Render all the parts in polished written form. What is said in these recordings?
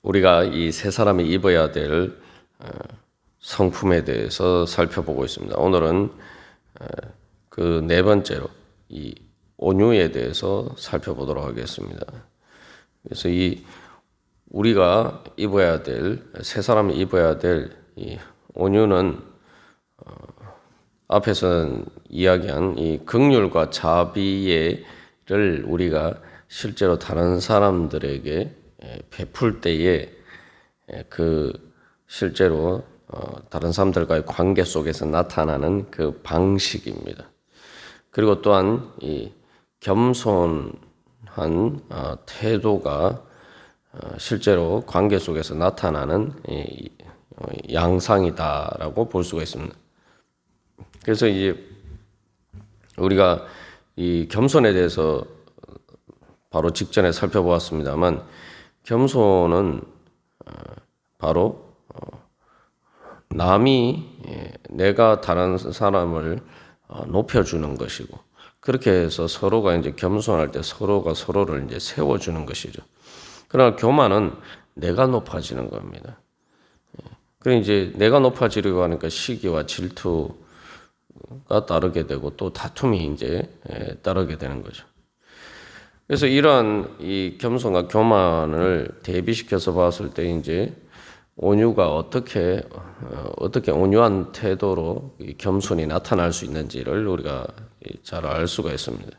우리가 이 세 사람이 입어야 될 성품에 대해서 살펴보고 있습니다. 오늘은 그 네 번째로 이 온유에 대해서 살펴보도록 하겠습니다. 그래서 이 우리가 입어야 될, 세 사람이 입어야 될 이 온유는 앞에서 이야기한 이 긍휼과 자비를 우리가 실제로 다른 사람들에게 베풀 때에 그 실제로 다른 사람들과의 관계 속에서 나타나는 그 방식입니다. 그리고 또한 이 겸손한 태도가 실제로 관계 속에서 나타나는 양상이다라고 볼 수가 있습니다. 그래서 이제 우리가 이 겸손에 대해서 바로 직전에 살펴보았습니다만, 겸손은 바로 남이 내가 다른 사람을 높여주는 것이고, 그렇게 해서 서로가 이제 겸손할 때 서로가 서로를 이제 세워주는 것이죠. 그러나 교만은 내가 높아지는 겁니다. 그리고 이제 내가 높아지려고 하니까 시기와 질투가 따르게 되고 또 다툼이 이제 따르게 되는 거죠. 그래서 이러한 이 겸손과 교만을 대비시켜서 봤을 때 이제 온유가 어떻게 온유한 태도로 이 겸손이 나타날 수 있는지를 우리가 잘 알 수가 있습니다.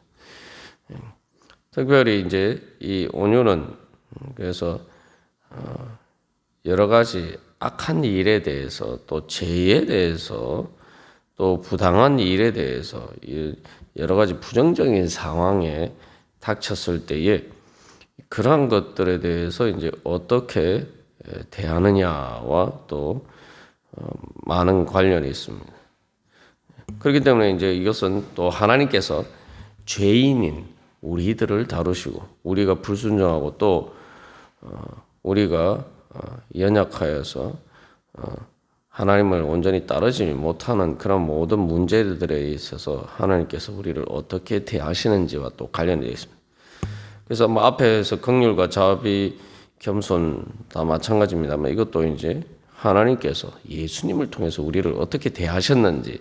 특별히 이제 이 온유는 그래서 여러 가지 악한 일에 대해서 또 죄에 대해서 또 부당한 일에 대해서 여러 가지 부정적인 상황에 닥쳤을 때에 그러한 것들에 대해서 이제 어떻게 대하느냐와 또 많은 관련이 있습니다. 그렇기 때문에 이제 이것은 또 하나님께서 죄인인 우리들을 다루시고 우리가 불순종하고 또 우리가 연약하여서 하나님을 온전히 따르지 못하는 그런 모든 문제들에 있어서 하나님께서 우리를 어떻게 대하시는지와 또 관련이 되어 있습니다. 그래서 뭐 앞에서 긍휼과 자비, 겸손 다 마찬가지입니다만 이것도 이제 하나님께서 예수님을 통해서 우리를 어떻게 대하셨는지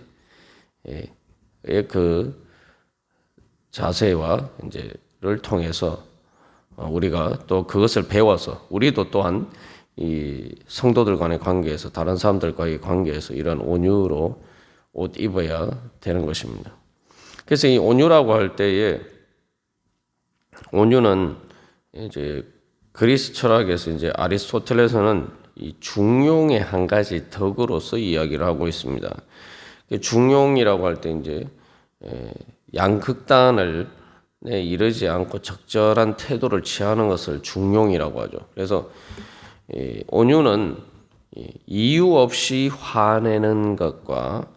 그 자세와 이제를 통해서 우리가 또 그것을 배워서 우리도 또한 이 성도들 간의 관계에서 다른 사람들과의 관계에서 이런 온유로 옷 입어야 되는 것입니다. 그래서 이 온유라고 할 때에 온유는 이제 그리스 철학에서 이제 아리스토텔레스는 이 중용의 한 가지 덕으로서 이야기를 하고 있습니다. 중용이라고 할 때 이제 양극단을 이르지 않고 적절한 태도를 취하는 것을 중용이라고 하죠. 그래서 온유는 이유 없이 화내는 것과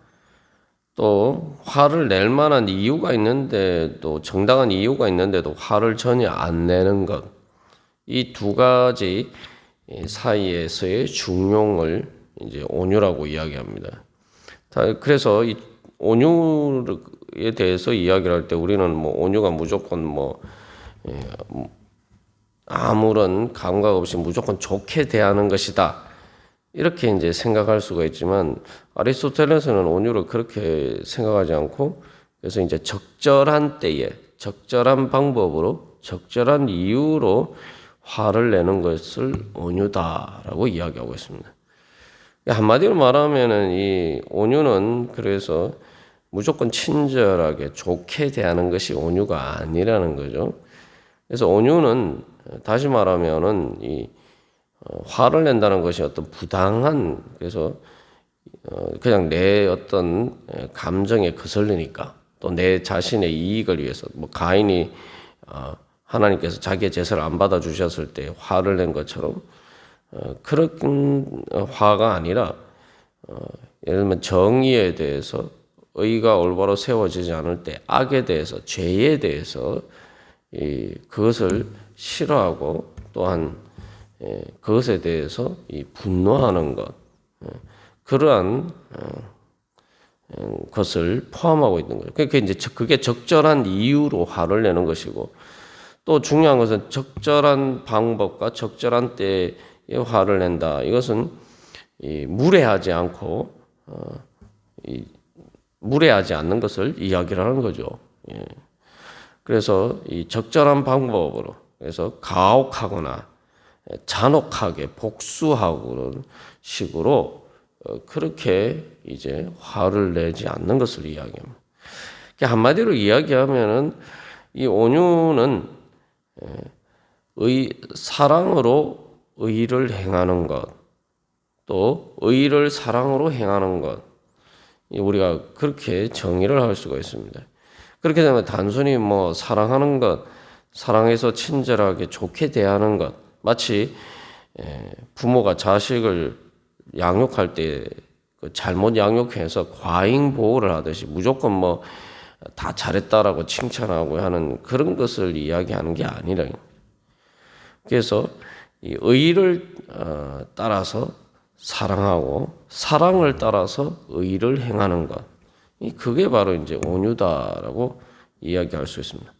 또 화를 낼 만한 이유가 있는데도 정당한 이유가 있는데도 화를 전혀 안 내는 것, 이 두 가지 사이에서의 중용을 이제 온유라고 이야기합니다. 그래서 이 온유에 대해서 이야기를 할 때 우리는 뭐 온유가 무조건 아무런 감각 없이 무조건 좋게 대하는 것이다. 이렇게 이제 생각할 수가 있지만 아리스토텔레스는 온유를 그렇게 생각하지 않고 그래서 이제 적절한 때에 적절한 방법으로 적절한 이유로 화를 내는 것을 온유다라고 이야기하고 있습니다. 한마디로 말하면은 이 온유는 그래서 무조건 친절하게 좋게 대하는 것이 온유가 아니라는 거죠. 그래서 온유는 다시 말하면은 이 화를 낸다는 것이 어떤 부당한 그래서 그냥 내 어떤 감정에 거슬리니까 또 내 자신의 이익을 위해서 뭐 가인이 하나님께서 자기의 제사를 안 받아 주셨을 때 화를 낸 것처럼 그런 화가 아니라 예를 들면 정의에 대해서 의가 올바로 세워지지 않을 때 악에 대해서 죄에 대해서 그것을 싫어하고 또한 그것에 대해서 분노하는 것 그러한 것을 포함하고 있는 거죠. 그러니까 이제 그게 적절한 이유로 화를 내는 것이고 또 중요한 것은 적절한 방법과 적절한 때에 이 화를 낸다. 이것은 이 무례하지 않고 이 무례하지 않는 것을 이야기를 하는 거죠. 예. 그래서 이 적절한 방법으로, 그래서 가혹하거나 잔혹하게 복수하고 그런 식으로 그렇게 이제 화를 내지 않는 것을 이야기합니다. 한마디로 이야기하면은 이 온유는 사랑으로 의를 행하는 것, 또 의를 사랑으로 행하는 것, 우리가 그렇게 정의를 할 수가 있습니다. 그렇게 되면 단순히 뭐 사랑하는 것, 사랑해서 친절하게 좋게 대하는 것, 마치 부모가 자식을 양육할 때 잘못 양육해서 과잉 보호를 하듯이 무조건 뭐 다 잘했다라고 칭찬하고 하는 그런 것을 이야기하는 게 아니라, 그래서 이 의를 따라서 사랑하고 사랑을 따라서 의를 행하는 것, 그게 바로 이제 온유다라고 이야기할 수 있습니다.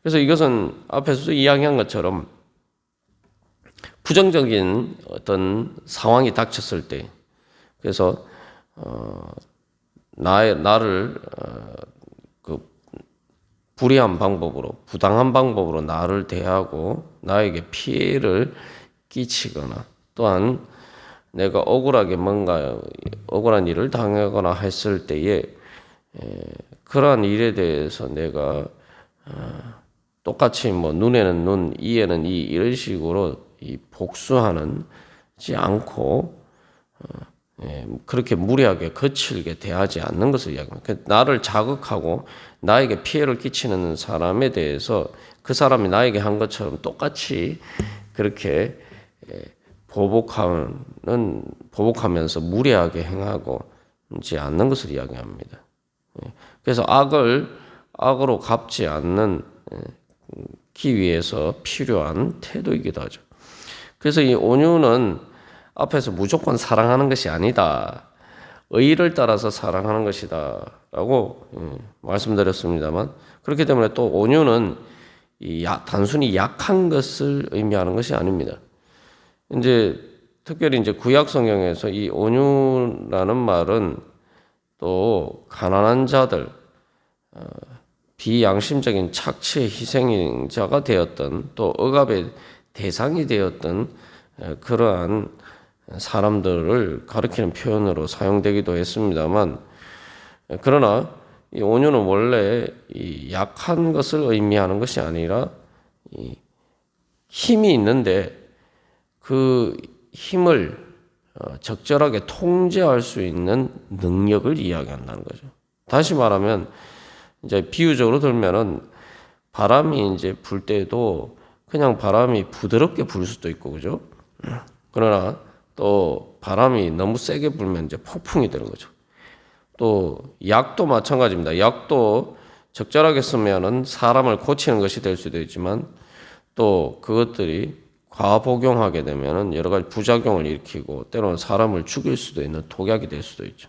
그래서 이것은 앞에서 이야기한 것처럼 부정적인 어떤 상황이 닥쳤을 때, 그래서 나를 그 불의한 방법으로, 부당한 방법으로 나를 대하고 나에게 피해를 끼치거나, 또한 내가 억울하게 뭔가 억울한 일을 당하거나 했을 때에 그러한 일에 대해서 내가 똑같이 뭐 눈에는 눈, 이에는 이 이런 식으로 이 복수하지 않고 그렇게 무리하게 거칠게 대하지 않는 것을 이야기합니다. 나를 자극하고 나에게 피해를 끼치는 사람에 대해서 그 사람이 나에게 한 것처럼 똑같이 그렇게 보복하면서 무리하게 행하지 않는 것을 이야기합니다. 그래서 악으로 갚지 않는 기 위해서 필요한 태도이기도 하죠. 그래서 이 온유는 앞에서 무조건 사랑하는 것이 아니다, 의의를 따라서 사랑하는 것이다 라고 말씀드렸습니다만, 그렇기 때문에 또 온유는 단순히 약한 것을 의미하는 것이 아닙니다. 이제 특별히 이제 구약 성경에서 이 온유라는 말은 또 가난한 자들, 비양심적인 착취의 희생자가 되었던, 또 억압의 대상이 되었던 그러한 사람들을 가리키는 표현으로 사용되기도 했습니다만, 그러나 이 온유는 원래 이 약한 것을 의미하는 것이 아니라 힘이 있는데 그 힘을 적절하게 통제할 수 있는 능력을 이야기한다는 거죠. 다시 말하면 이제 비유적으로 들면은 바람이 이제 불 때도 그냥 바람이 부드럽게 불 수도 있고, 그죠? 그러나 또 바람이 너무 세게 불면 이제 폭풍이 되는 거죠. 또 약도 마찬가지입니다. 약도 적절하게 쓰면은 사람을 고치는 것이 될 수도 있지만, 또 그것들이 과복용하게 되면은 여러 가지 부작용을 일으키고 때로는 사람을 죽일 수도 있는 독약이 될 수도 있죠.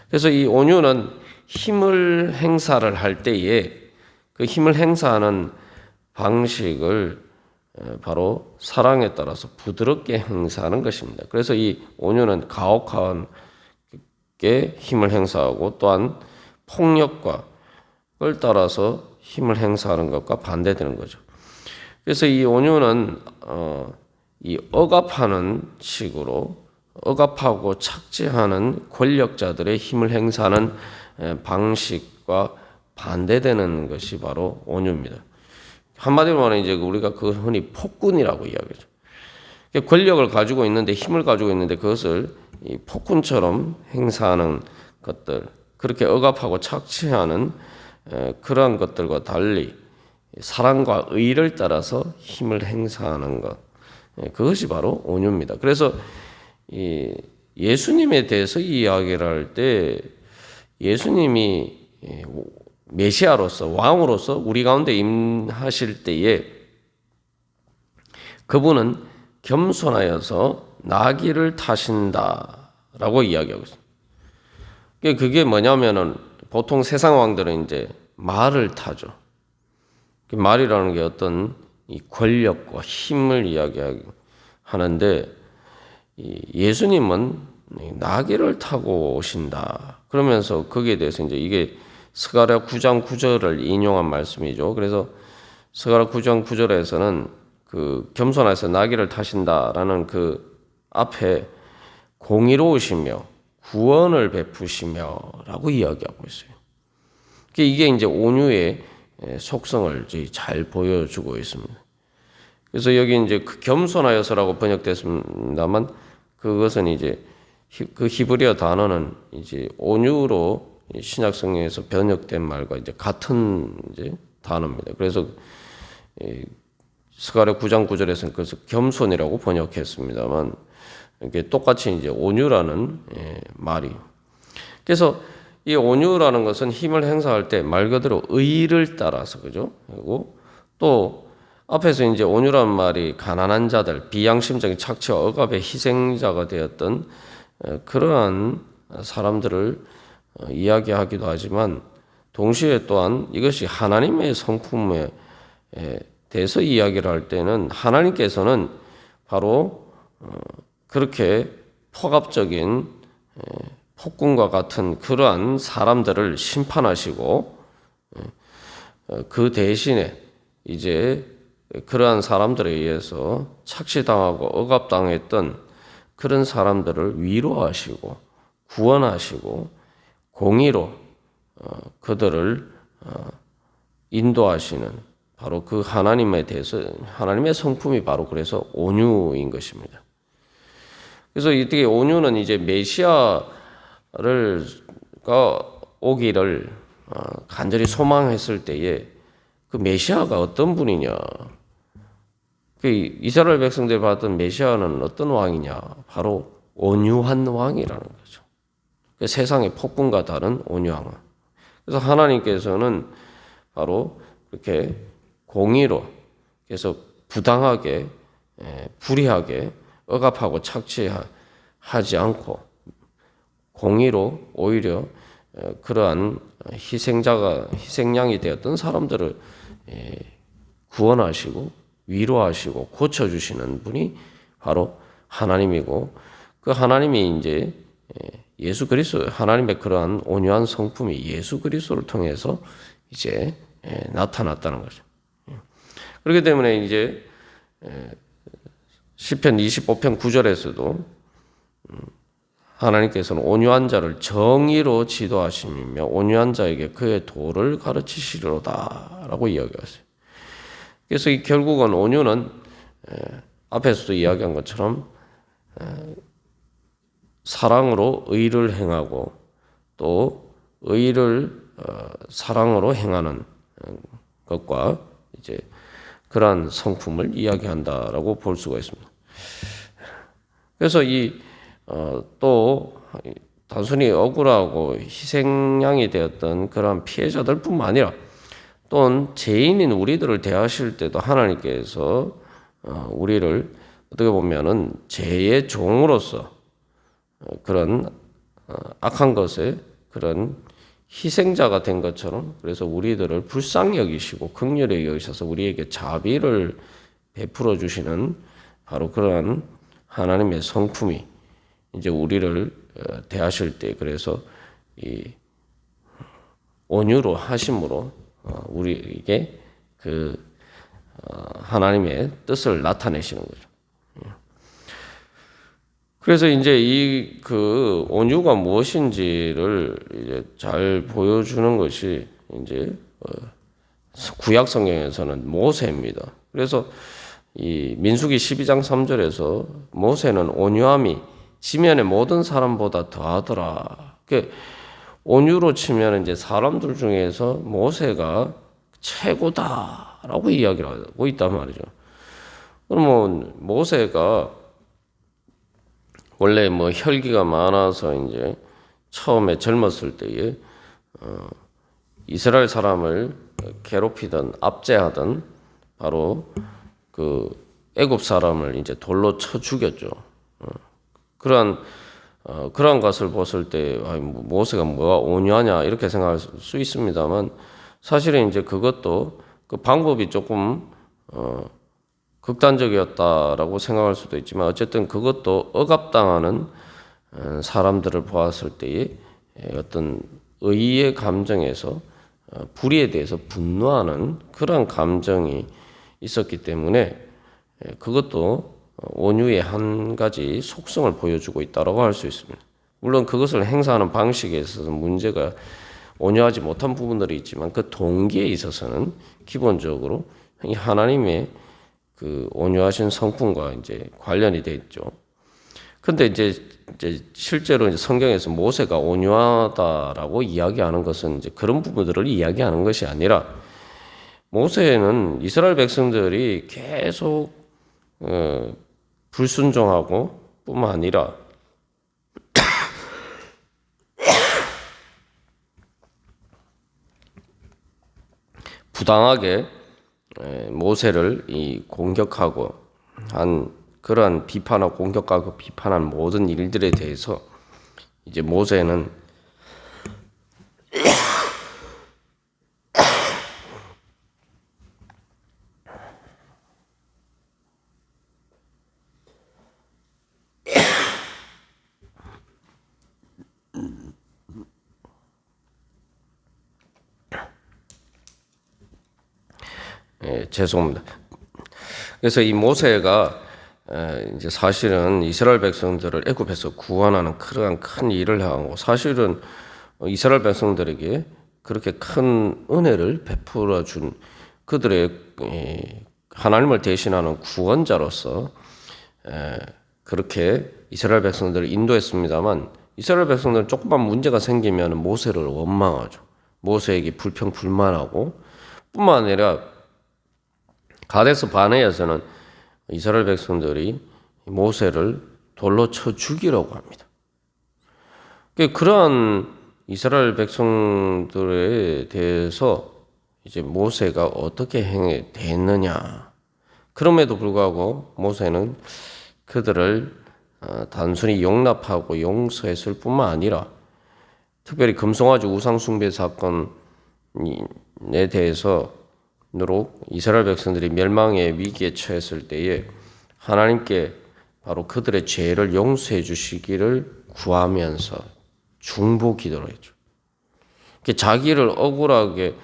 그래서 이 온유는 힘을 행사를 할 때에 그 힘을 행사하는 방식을 바로 사랑에 따라서 부드럽게 행사하는 것입니다. 그래서 이 온유는 가혹하게 힘을 행사하고, 또한 폭력과 을 따라서 힘을 행사하는 것과 반대되는 거죠. 그래서 이 온유는 이 억압하는 식으로, 억압하고 착취하는 권력자들의 힘을 행사하는 방식과 반대되는 것이 바로 온유입니다. 한마디로 말하면 이제 우리가 그 흔히 폭군이라고 이야기하죠. 권력을 가지고 있는데, 힘을 가지고 있는데 그것을 이 폭군처럼 행사하는 것들, 그렇게 억압하고 착취하는 그러한 것들과 달리 사랑과 의를 따라서 힘을 행사하는 것, 그것이 바로 온유입니다. 그래서 이 예수님에 대해서 이야기를 할 때 예수님이 메시아로서, 왕으로서 우리 가운데 임하실 때에 그분은 겸손하여서 나귀를 타신다라고 이야기하고 있습니다. 그게 뭐냐면은 보통 세상 왕들은 이제 말을 타죠. 말이라는 게 어떤 이 권력과 힘을 이야기하는 하는데 예수님은 나귀를 타고 오신다. 그러면서 거기에 대해서 이제 이게 스가랴 9장 9절을 인용한 말씀이죠. 그래서 스가랴 9장 9절에서는 그 겸손해서 나귀를 타신다라는 그 앞에 공의로우시며 구원을 베푸시며라고 이야기하고 있어요. 이게 이제 온유의 속성을 잘 보여주고 있습니다. 그래서 여기 이제 겸손하여서라고 번역됐습니다만 그것은 이제 그 히브리어 단어는 이제 온유로 신약 성경에서 번역된 말과 이제 같은 이제 단어입니다. 그래서 스가랴 9장 9절에서는 그래서 겸손이라고 번역했습니다만 이게 똑같이 이제 온유라는 말이. 그래서 이 온유라는 것은 힘을 행사할 때 말 그대로 의를 따라서 그죠? 그리고 또 앞에서 이제 온유라는 말이 가난한 자들, 비양심적인 착취와 억압의 희생자가 되었던 그러한 사람들을 이야기하기도 하지만 동시에 또한 이것이 하나님의 성품에 대해서 이야기를 할 때는 하나님께서는 바로 그렇게 폭압적인 폭군과 같은 그러한 사람들을 심판하시고 그 대신에 이제 그러한 사람들에 의해서 착취당하고 억압당했던 그런 사람들을 위로하시고 구원하시고 공의로 그들을 인도하시는 바로 그 하나님에 대해서 하나님의 성품이 바로 그래서 온유인 것입니다. 그래서 이때 온유는 이제 메시아가 오기를 간절히 소망했을 때에 그 메시아가 어떤 분이냐? 그 이스라엘 백성들이 받았던 메시아는 어떤 왕이냐? 바로 온유한 왕이라는 거죠. 그 세상의 폭군과 다른 온유한 왕. 그래서 하나님께서는 바로 그렇게 공의로, 그래서 부당하게, 불의하게, 억압하고 착취하지 않고 공의로 오히려 그러한 희생양이 되었던 사람들을 구원하시고 위로하시고 고쳐주시는 분이 바로 하나님이고 그 하나님이 이제 예수 그리스도 하나님의 그러한 온유한 성품이 예수 그리스도를 통해서 이제 나타났다는 거죠. 그렇기 때문에 이제 시편 25편 9절에서도 하나님께서는 온유한 자를 정의로 지도하시며 온유한 자에게 그의 도를 가르치시리로다라고 이야기했어요. 그래서 결국은 온유는 앞에서도 이야기한 것처럼 사랑으로 의를 행하고 또 의를 사랑으로 행하는 것과 이제 그러한 성품을 이야기한다라고 볼 수가 있습니다. 그래서 또 단순히 억울하고 희생양이 되었던 그러한 피해자들뿐만 아니라 또는 죄인인 우리들을 대하실 때도 하나님께서 우리를 어떻게 보면은 죄의 종으로서 그런 악한 것에 그런 희생자가 된 것처럼 그래서 우리들을 불쌍히 여기시고 긍휼히 여기셔서 우리에게 자비를 베풀어 주시는 바로 그러한 하나님의 성품이 이제 우리를 대하실 때 그래서 이 온유로 하심으로 우리에게 그 하나님의 뜻을 나타내시는 거죠. 그래서 이제 이 그 온유가 무엇인지를 이제 잘 보여주는 것이 이제 구약 성경에서는 모세입니다. 그래서 이 민수기 12장 3절에서 모세는 온유함이 지면의 모든 사람보다 더하더라. 온유로 치면 이제 사람들 중에서 모세가 최고다라고 이야기를 하고 있단 말이죠. 그러면 모세가 원래 뭐 혈기가 많아서 이제 처음에 젊었을 때에 이스라엘 사람을 괴롭히던 압제하던 바로 그 애굽 사람을 이제 돌로 쳐 죽였죠. 그러한 것을 봤을 때 모세가 뭐가 온유하냐 이렇게 생각할 수 있습니다만 사실은 이제 그것도 그 방법이 조금 극단적이었다라고 생각할 수도 있지만 어쨌든 그것도 억압당하는 사람들을 보았을 때의 어떤 의의 감정에서 불의에 대해서 분노하는 그런 감정이 있었기 때문에 그것도 온유의 한 가지 속성을 보여주고 있다고 할 수 있습니다. 물론 그것을 행사하는 방식에 있어서 문제가 온유하지 못한 부분들이 있지만 그 동기에 있어서는 기본적으로 이 하나님의 그 온유하신 성품과 이제 관련이 돼 있죠. 근데 이제 실제로 이제 성경에서 모세가 온유하다라고 이야기하는 것은 이제 그런 부분들을 이야기하는 것이 아니라 모세는 이스라엘 백성들이 계속 불순종하고 뿐만 아니라 부당하게 모세를 공격하고 한 그러한 비판하고 공격하고 비판한 모든 일들에 대해서 이제 모세는 죄송합니다. 그래서 이 모세가 이제 사실은 이스라엘 백성들을 애굽에서 구원하는 그러한 큰 일을 하고 사실은 이스라엘 백성들에게 그렇게 큰 은혜를 베풀어 준 그들의 하나님을 대신하는 구원자로서 그렇게 이스라엘 백성들을 인도했습니다만 이스라엘 백성들은 조금만 문제가 생기면 모세를 원망하죠. 모세에게 불평불만하고 뿐만 아니라 가데스 바네에서는 이스라엘 백성들이 모세를 돌로 쳐 죽이려고 합니다. 그러한 이스라엘 백성들에 대해서 이제 모세가 어떻게 행했느냐. 그럼에도 불구하고 모세는 그들을 단순히 용납하고 용서했을 뿐만 아니라 특별히 금송아지 우상숭배 사건에 대해서 이스라엘 백성들이 멸망의 위기에 처했을 때에 하나님께 바로 그들의 죄를 용서해 주시기를 구하면서 중보 기도를 했죠. 자기를 억울하게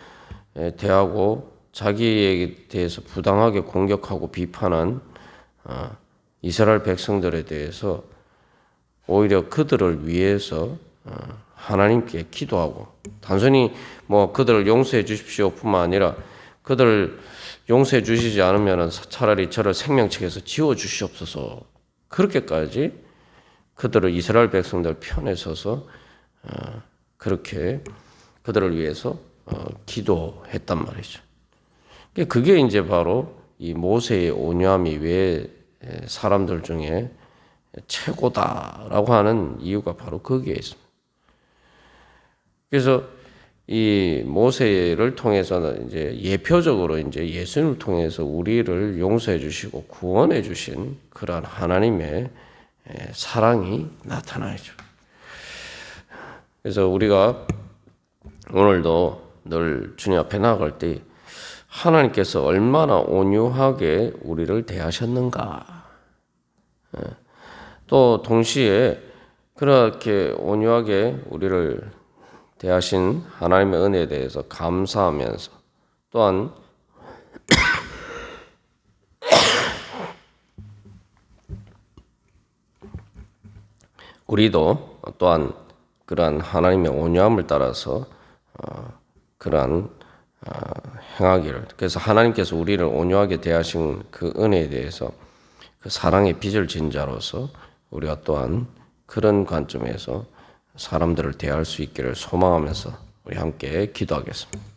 대하고 자기에 대해서 부당하게 공격하고 비판한 이스라엘 백성들에 대해서 오히려 그들을 위해서 하나님께 기도하고 단순히 그들을 용서해 주십시오 뿐만 아니라 그들을 용서해 주시지 않으면 차라리 저를 생명책에서 지워 주시옵소서. 그렇게까지 그들을 이스라엘 백성들 편에 서서 그렇게 그들을 위해서 기도했단 말이죠. 그게 이제 바로 이 모세의 온유함이 왜 사람들 중에 최고다라고 하는 이유가 바로 거기에 있습니다. 그래서 이 모세를 통해서는 이제 예표적으로 이제 예수님을 통해서 우리를 용서해 주시고 구원해 주신 그러한 하나님의 사랑이 나타나죠. 그래서 우리가 오늘도 늘 주님 앞에 나아갈 때 하나님께서 얼마나 온유하게 우리를 대하셨는가. 또 동시에 그렇게 온유하게 우리를 대하신 하나님의 은혜에 대해서 감사하면서 또한 우리도 또한 그러한 하나님의 온유함을 따라서 그러한 행하기를, 그래서 하나님께서 우리를 온유하게 대하신 그 은혜에 대해서 그 사랑의 빚을 진 자로서 우리가 또한 그런 관점에서 사람들을 대할 수 있기를 소망하면서 우리 함께 기도하겠습니다.